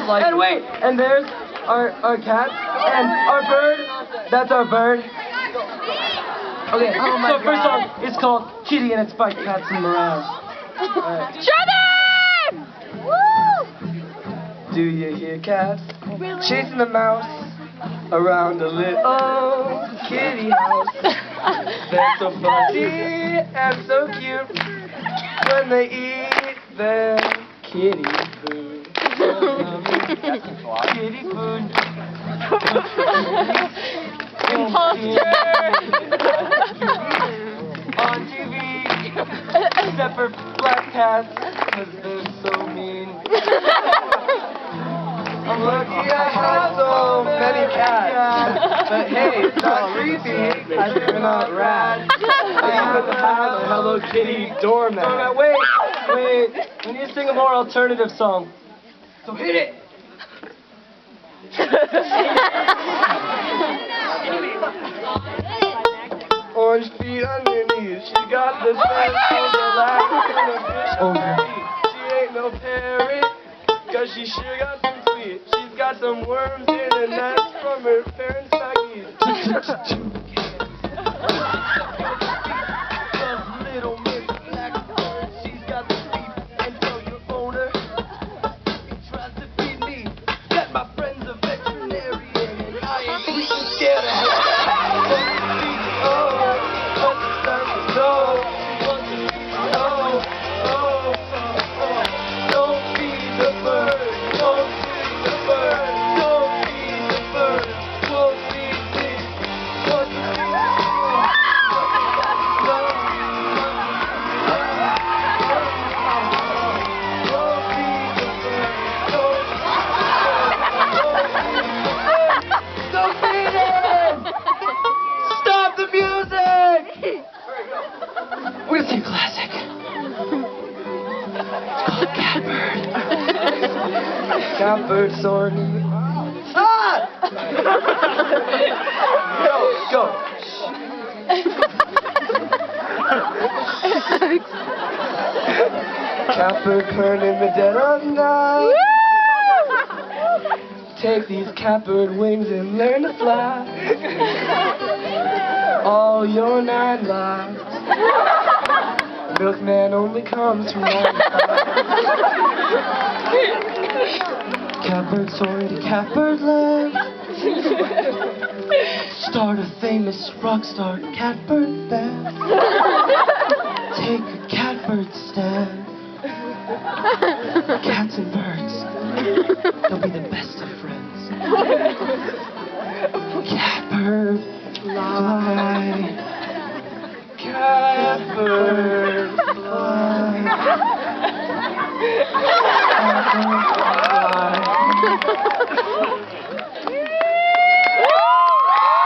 like. And wait, and there's our cat, and our bird, that's our bird. Okay, so first song is called Kitty, and it's by Cats and Morales. Trevyn! Woo! Do you hear cats chasing the mouse around a little kitty house? They're so fuzzy and so cute when they eat their kitty food. Kitty food. Imposter! On TV, except for black cats, because they're so mean. I'm lucky I have so many cats. But hey, it's not creepy. They're not rad. I even have a Hello Kitty doormat. Wait. We need to sing a more alternative song. So hit it. Orange feet underneath. She got the sense of the lack and a fish on her feet. She ain't no parrot, cause she sure got some sweet. She's got some worms in her nest from her parents' baggies. Little Miss Blackbird, she's got the beef, and so your owner, he tries to feed me. Got my friend's a veterinarian, and I ain't freaking scared of her. We're gonna sing a classic. It's called Catbird. Catbird soaring. Ah! Go. Catbird turning the dead of night. Take these catbird wings and learn to fly. All your 9 lives. Milkman only comes from 9 to 5. Catbird soaring to catbird land. Start a famous rock star catbird band. Take a catbird stand. Cats and birds, they'll be the best of friends. Catbird fly. Catbird fly. Catbird fly.